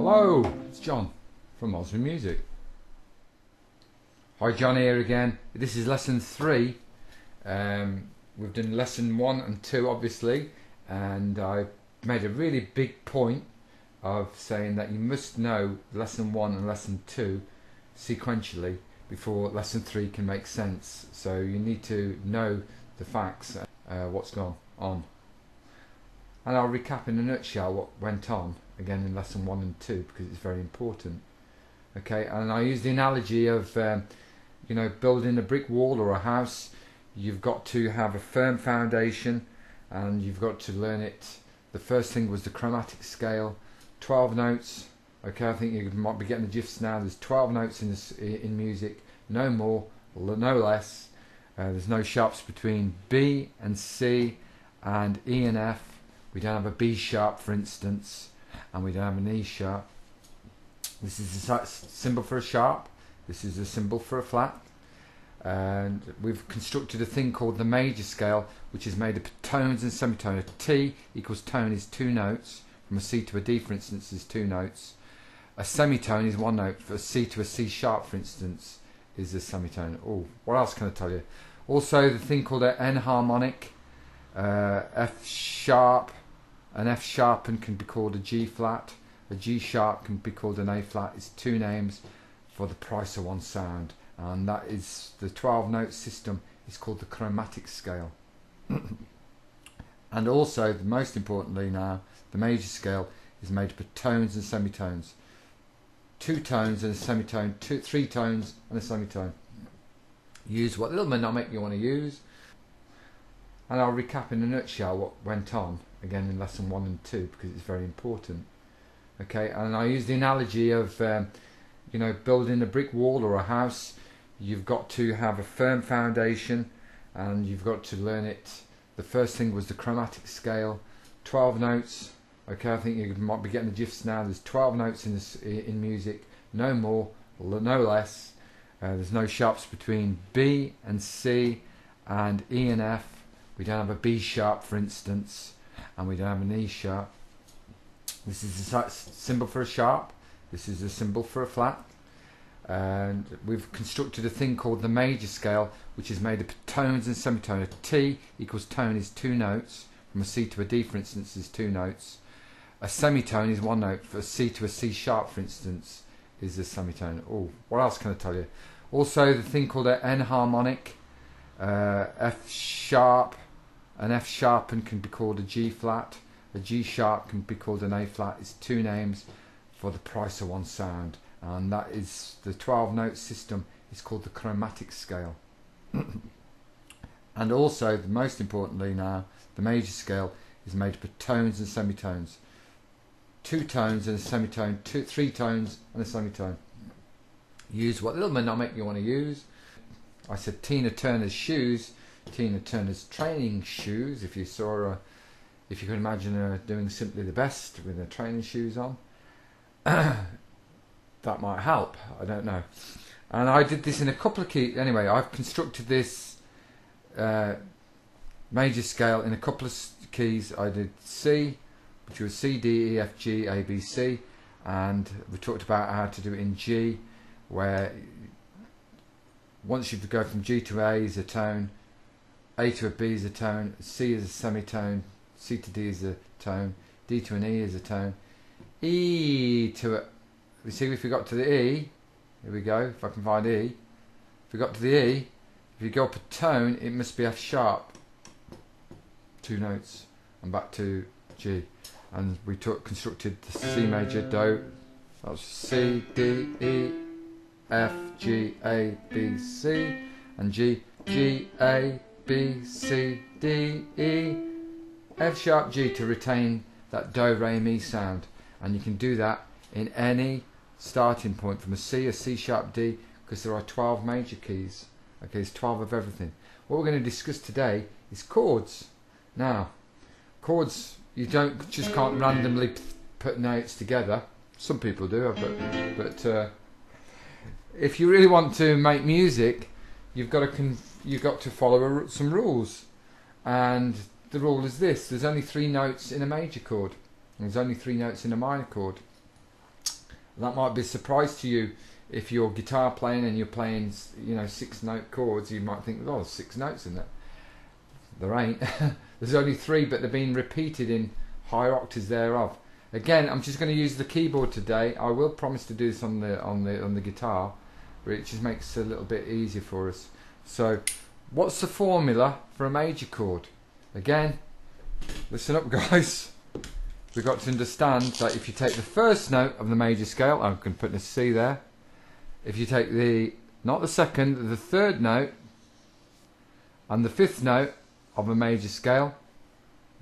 Hello, it's John from Oswin Music. Hi, John here again. This is lesson 3. We've done lesson 1 and 2 obviously, and I made a really big point of saying that you must know lesson 1 and lesson 2 sequentially before lesson 3 can make sense. So you need to know the facts, what's gone on. And I'll recap in a nutshell what went on again in lesson 1 and 2 because it's very important. Okay, and I use the analogy of building a brick wall or a house. You've got to have a firm foundation and you've got to learn it. The first thing was the chromatic scale, 12 notes. Okay, I think you might be getting the gifs now. There's 12 notes in music, no more, no less. There's no sharps between B and C and E and F. We don't have a B sharp, for instance, and we don't have an E sharp. This is a symbol for a sharp. This is a symbol for a flat. And we've constructed a thing called the major scale, which is made up of tones and semitones. A T equals tone is 2 notes. From a C to a D, for instance, is 2 notes. A semitone is 1 note. For a C to a C sharp, for instance, is a semitone. Oh, what else can I tell you? Also, the thing called an enharmonic, F sharp. An F sharp can be called a G flat. A G sharp can be called an A flat. It's 2 names for the price of 1 sound, and that is the 12 note system is called the chromatic scale. And also, most importantly now, the major scale is made up of tones and semitones. 2 tones and a semitone, 3 tones and a semitone. Use what little mnemonic you want to use, and I'll recap in a nutshell what went on again in lesson 1 and 2 because it's very important. Okay, and I use the analogy of building a brick wall or a house. You've got to have a firm foundation and you've got to learn it. The first thing was the chromatic scale, 12 notes. Okay, I think you might be getting the gifs now. There's 12 notes in music, no more, no less. There's no sharps between B and C and E and F. We don't have a B sharp, for instance, and we don't have an E sharp. This is a symbol for a sharp. This is a symbol for a flat. And we've constructed a thing called the major scale, which is made up of tones and semitones. A T equals tone is 2 notes. From a C to a D, for instance, is 2 notes. A semitone is 1 note. For a C to a C sharp, for instance, is a semitone. Oh, what else can I tell you? Also, the thing called an enharmonic, F sharp. An F sharp can be called a G flat. A G sharp can be called an A flat. It's 2 names for the price of 1 sound, and that is the 12 note system is called the chromatic scale. And also, most importantly now, the major scale is made up of tones and semitones. 2 tones and a semitone, 3 tones and a semitone. Use what little mnemonic you want to use. I said Tina Turner's shoes. Tina Turner's training shoes. If you saw her, if you can imagine her doing Simply the Best with her training shoes on, that might help. I don't know. And I did this in a couple of keys. Anyway, I've constructed this major scale in a couple of keys. I did C, which was C, D, E, F, G, A, B, C, and we talked about how to do it in G, where once you go from G to A is a tone, A to a B is a tone, C is a semitone, C to D is a tone, D to an E is a tone, E to a... You see, if we got to the E, here we go, if I can find E, if we got to the E, if you go up a tone, it must be F sharp, 2 notes, and back to G. And we constructed the C major, Do, that was C, D, E, F, G, A, B, C, and G, G, A, B, C, D, E, F sharp, G to retain that Do, Re, Mi sound. And you can do that in any starting point from a C sharp, D, because there are 12 major keys. Okay, there's 12 of everything. What we're going to discuss today is chords. Now, chords, you just can't randomly put notes together. Some people do, but if you really want to make music, you've got to follow some rules, and the rule is this: there's only 3 notes in a major chord, and there's only 3 notes in a minor chord. That might be a surprise to you. If you're guitar playing and you're playing, you know, 6-note chords, you might think, oh, there's 6 notes in there. There ain't. There's only 3, but they're being repeated in higher octaves thereof. Again, I'm just going to use the keyboard today. I will promise to do this on the guitar, but it just makes it a little bit easier for us. So, what's the formula for a major chord? Again, listen up, guys. We've got to understand that if you take the first note of the major scale, I'm going to put a C there. If you take not the second, the third note and the 5th note of a major scale,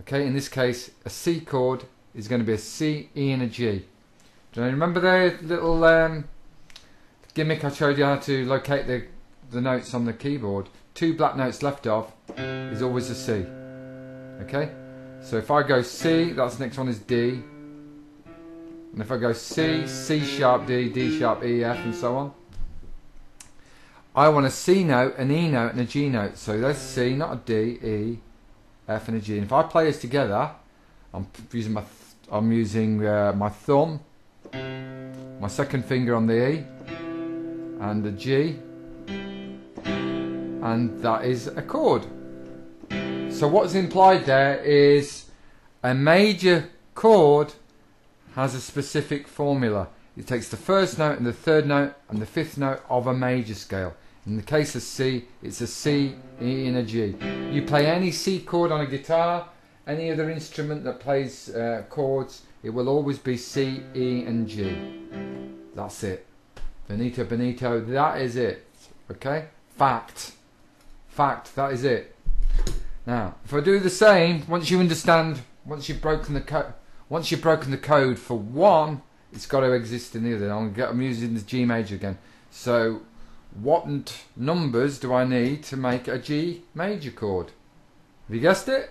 okay, in this case a C chord is going to be a C, E and a G. Do you remember the little gimmick I showed you how to locate the notes on the keyboard? 2 black notes left of is always a C. Okay, so if I go C, that's the next one is D. And if I go C, C sharp D, D sharp E, F and so on, I want a C note, an E note and a G note. So there's C, not a D, E, F and a G. And if I play this together, I'm using my thumb, my second finger on the E and the G, and that is a chord. So what's implied there is a major chord has a specific formula. It takes the first note and the 3rd note and the 5th note of a major scale. In the case of C, it's a C, E and a G. You play any C chord on a guitar, any other instrument that plays chords, it will always be C, E and G. That's it. Benito, Benito, that is it. Okay? Fact. Fact, that is it. Now, if I do the same, once you understand, once you've broken the code for one, it's got to exist in the other. I'm using the G major again. So, what numbers do I need to make a G major chord? Have you guessed it?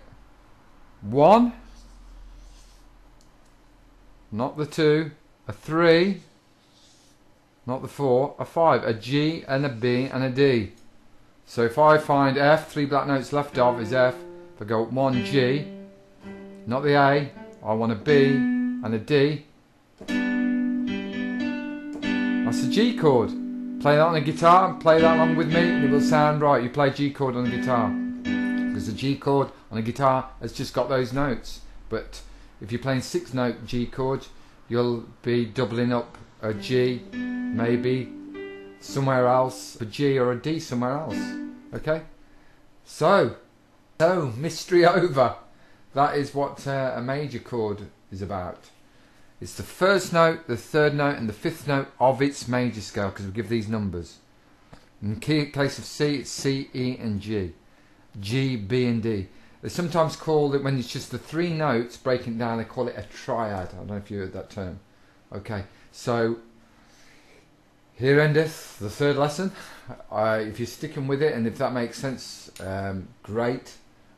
1, not the 2, a 3, not the 4, a 5, a G and a B and a D. So if I find F, 3 black notes left of is F. If I go 1 G, not the A, I want a B and a D. That's a G chord. Play that on a guitar, play that along with me and it will sound right. You play G chord on a guitar. Because the G chord on a guitar has just got those notes. But if you're playing 6-note G chords, you'll be doubling up a G, maybe somewhere else, a G or a D somewhere else. Okay? So mystery over. That is what a major chord is about. It's the first note, the 3rd note and the 5th note of its major scale, because we give these numbers. In the case of C, it's C, E and G. G, B and D. They sometimes call it, when it's just the 3 notes breaking down, they call it a triad. I don't know if you heard that term. Okay, so here endeth the 3rd lesson. If you're sticking with it and if that makes sense, great.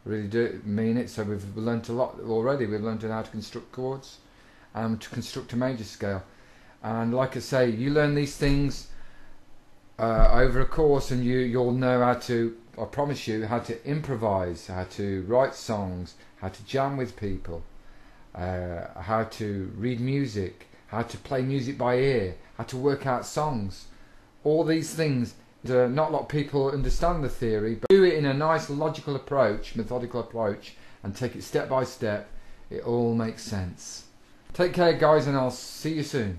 Really do mean it. So we've learnt a lot already. We've learnt how to construct chords and to construct a major scale. And like I say, you learn these things over a course and you'll know how to, I promise you, how to improvise, how to write songs, how to jam with people, how to read music, how to play music by ear, how to work out songs. All these things, not a lot of people understand the theory, but do it in a nice logical approach, methodical approach, and take it step by step. It all makes sense. Take care guys, and I'll see you soon.